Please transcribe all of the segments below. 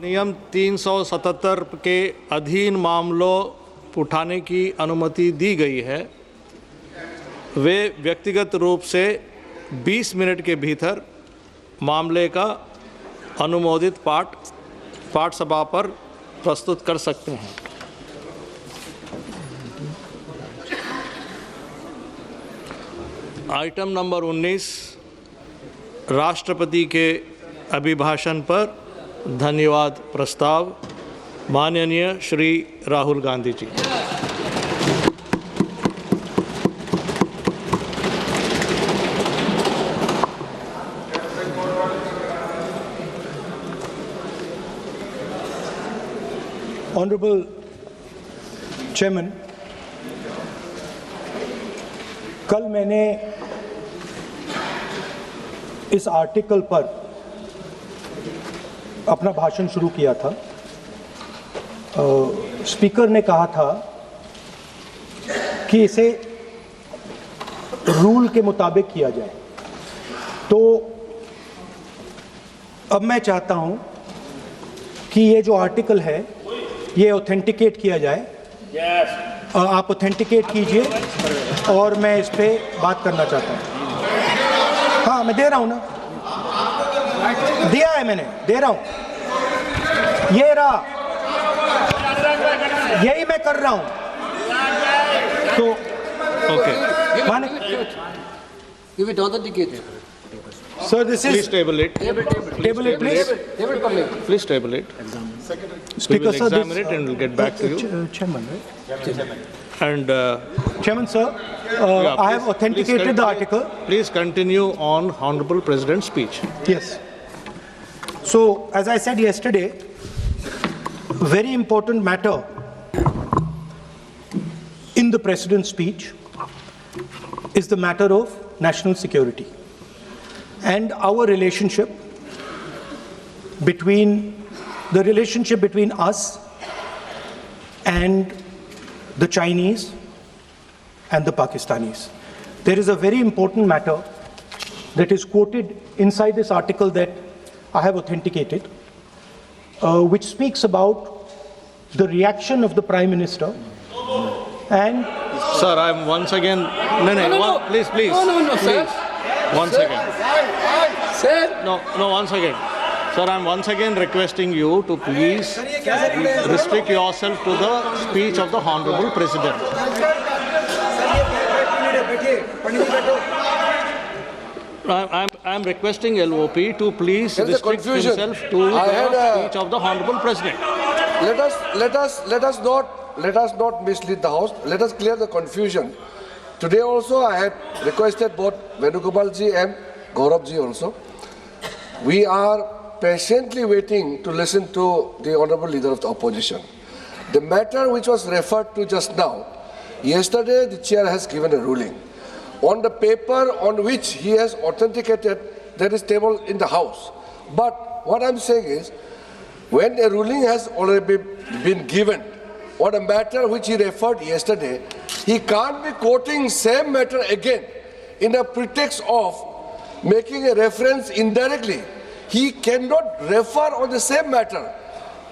नियम 377 के अधीन मामलों उठाने की अनुमति दी गई है, वे व्यक्तिगत रूप से 20 मिनट के भीतर मामले का अनुमोदित पाठ सभा पर प्रस्तुत कर सकते हैं। आइटम नंबर 19, राष्ट्रपति के अभिभाषण पर धन्यवाद प्रस्ताव। माननीय श्री राहुल गांधी जी। Honorable Chairman, कल मैंने इस आर्टिकल पर अपना भाषण शुरू किया था। स्पीकर ने कहा था कि इसे रूल के मुताबिक किया जाए, तो अब मैं चाहता हूं कि ये जो आर्टिकल है ये ऑथेंटिकेट किया जाए। आप ऑथेंटिकेट कीजिए और मैं इस पे बात करना चाहता हूं। हाँ, मैं दे रहा हूं ना, दिया है मैंने, दे रहा हूं, ये रहा, यही मैं कर रहा हूं। तो ओके, माने Give it authenticated. Sir, this please is table it. table it, please. Table public. Please table it. We Speaker, will sir, this- examine it and we'll get back to you. Chairman, right? And Chairman, sir, yeah, I have please authenticated the continue. article. Please continue on Honorable President's speech. Yes. So, as I said yesterday, very important matter in the President's speech is the matter of national security and our relationship between us and the Chinese and the Pakistanis. There is a very important matter that is quoted inside this article that I have authenticated, which speaks about the reaction of the Prime Minister and Sir, I'm once again. No. Please. No, sir. Once again. Sir. No, once again. Sir, I'm once again requesting you to please restrict yourself to the speech of the Honorable President. I'm requesting LOP to please There's a restrict confusion. himself to I had the a- speech of the Honorable President. Let us not mislead the House. Let us clear the confusion. Today also I had requested both Venugopal ji and Gaurav ji also. We are patiently waiting to listen to the Honorable Leader of the Opposition. The matter which was referred to just now, yesterday the Chair has given a ruling. On the paper on which he has authenticated, there is table in the House. But what I'm saying is, when a ruling has already been given on a matter which he referred yesterday, he can't be quoting same matter again in a pretext of making a reference indirectly. He cannot refer on the same matter.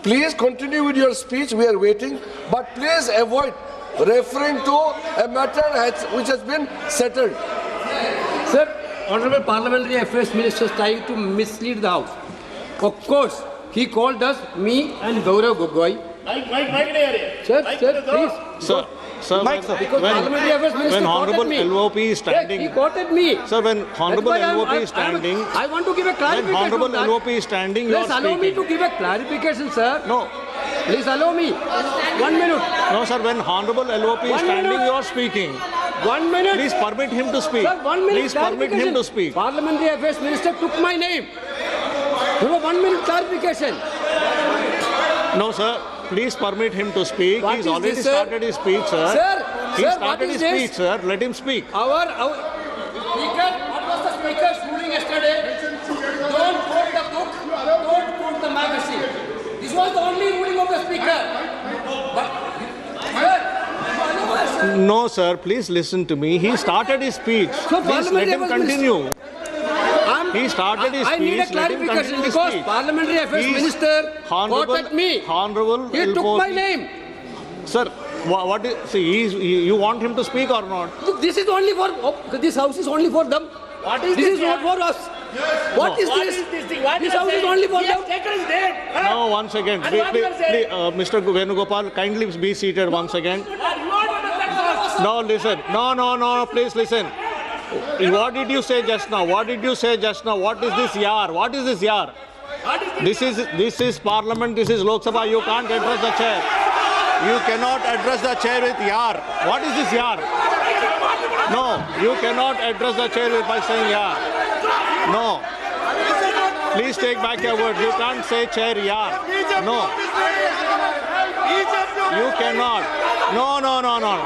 Please continue with your speech, we are waiting, but please avoid referring to a matter which has been settled. Sir, Honorable Parliamentary Affairs Minister is trying to mislead the House. Of course, he called us, me and Gaurav Gogoi. Sir, please. Sir, Because Parliamentary Affairs Minister when Honorable quoted me. LOP is Yes, standing, he quoted me. sir, when Honorable That's why LOP is standing, I want to give a when clarification. Honorable on that. LOP is standing, you are Please allow me speaking. to give a clarification, sir. No, Please allow me. 1 minute. no, sir, when Honorable LOP is 1 standing, minute. you are speaking. 1 minute. Please permit him to speak. Sir, 1 minute. Please permit him to speak. Parliamentary Affairs Minister took my name. You know, 1 minute clarification. No, sir, please permit him to speak. What He's is already this, sir? started his speech, sir. He Sir, what started is his this? speech, sir. Let him speak. Our Speaker, what was the Speaker's ruling yesterday? Don't quote the book, don't quote the magazine. This was the only ruling of the Speaker. But, sir, No, sir, please listen to me. He started his speech. So Please let him Parliament continue. I'm He started his I need a speech. Let him clarification continue his because speech. Parliamentary Affairs He's Minister Honorable- quoted me. Honorable He took Ilposi. my name. Sir, what is, see, you want him to speak or not? Look, this is only for, this house is only for them. What is This this is not here? for us. What is What this? is this thing? What This you are house is saying? only for He them. has taken his date. No, one second. And what you are saying? Mr. Venugopal, kindly be seated once again. No, listen. No, please listen. What did you say just now? What did you say just now? What is this yar? What is this yar? This is Parliament. This is Lok Sabha. You can't address the chair. You cannot address the chair with yar. What is this yar? No, you cannot address the chair by saying yar. No. Please take back your words. You can't say chair yar. No. You cannot. No.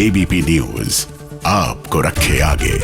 ABP news आपको रखे आगे।